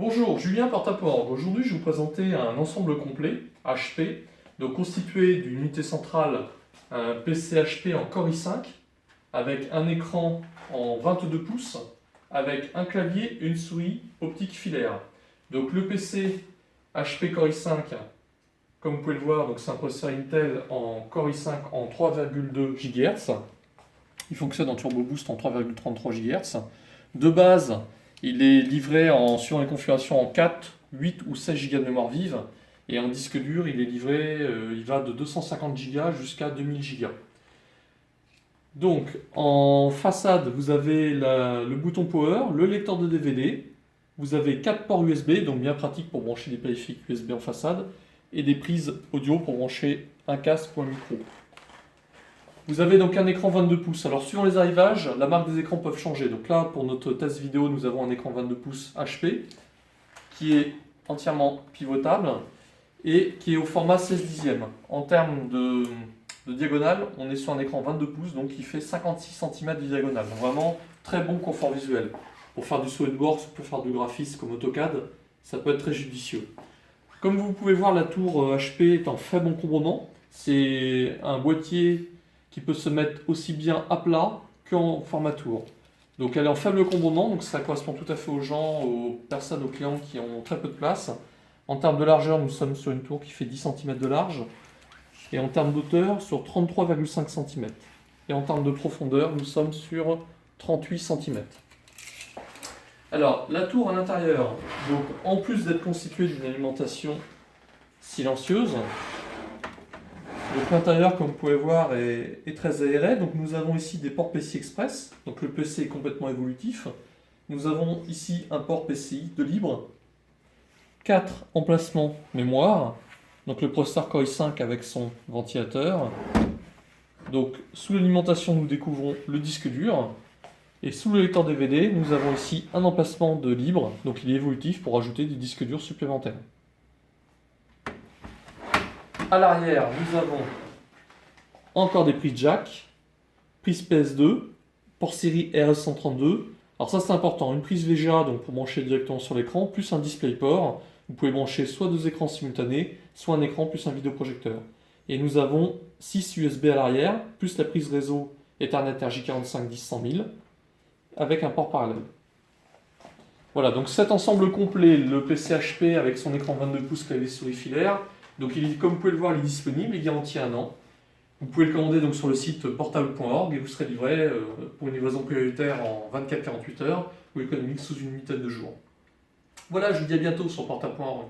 Bonjour, Julien Porta.org. Aujourd'hui, je vais vous présenter un ensemble complet HP, donc constitué d'une unité centrale, un PC HP en Core i5, avec un écran en 22 pouces, avec un clavier et une souris optique filaire. Donc le PC HP Core i5, comme vous pouvez le voir, c'est un processeur Intel en Core i5 en 3,2 GHz. Il fonctionne en Turbo Boost en 3,33 GHz. De base, il est livré suivant les configurations en 4, 8 ou 16 Go de mémoire vive. Et en disque dur, il est livré, il va de 250 Go jusqu'à 2000 Go. Donc, en façade, vous avez le bouton Power, le lecteur de DVD. Vous avez 4 ports USB, donc bien pratique pour brancher des périphériques USB en façade. Et des prises audio pour brancher un casque ou un micro. Vous avez donc un écran 22 pouces. Alors suivant les arrivages, la marque des écrans peuvent changer. Donc là, pour notre test vidéo, nous avons un écran 22 pouces HP qui est entièrement pivotable et qui est au format 16 dixièmes. En termes de diagonale, on est sur un écran 22 pouces, donc qui fait 56 cm de diagonale. Donc vraiment très bon confort visuel. Pour faire du SolidWorks, pour faire du graphisme comme AutoCAD, ça peut être très judicieux. Comme vous pouvez voir, la tour HP est en faible encombrement. C'est un boîtier qui peut se mettre aussi bien à plat qu'en format tour. Donc elle est en faible encombrement, donc ça correspond tout à fait aux gens, aux personnes, aux clients qui ont très peu de place. En termes de largeur, nous sommes sur une tour qui fait 10 cm de large. Et en termes d'auteur, sur 33,5 cm. Et en termes de profondeur, nous sommes sur 38 cm. Alors, la tour à l'intérieur, donc en plus d'être constituée d'une alimentation silencieuse, donc l'intérieur, comme vous pouvez voir, est très aéré. Donc nous avons ici des ports PCI Express. Donc le PC est complètement évolutif. Nous avons ici un port PCI de libre. 4 emplacements mémoire. Donc le processeur Core i5 avec son ventilateur. Donc sous l'alimentation, nous découvrons le disque dur. Et sous le lecteur DVD, nous avons ici un emplacement de libre. Donc il est évolutif pour ajouter des disques durs supplémentaires. À l'arrière, nous avons encore des prises jack, prise PS2, port série RS132. Alors ça c'est important, une prise VGA donc pour brancher directement sur l'écran, plus un DisplayPort. Vous pouvez brancher soit 2 écrans simultanés, soit un écran plus un vidéoprojecteur. Et nous avons 6 USB à l'arrière, plus la prise réseau Ethernet RJ45 10100 avec un port parallèle. Voilà, donc cet ensemble complet, le PC HP avec son écran 22 pouces clavier souris filaire. Donc comme vous pouvez le voir, il est disponible, il est garanti 1 an. Vous pouvez le commander donc sur le site portable.org et vous serez livré pour une livraison prioritaire en 24-48 heures ou économique sous une vingtaine de jours. Voilà, je vous dis à bientôt sur portable.org.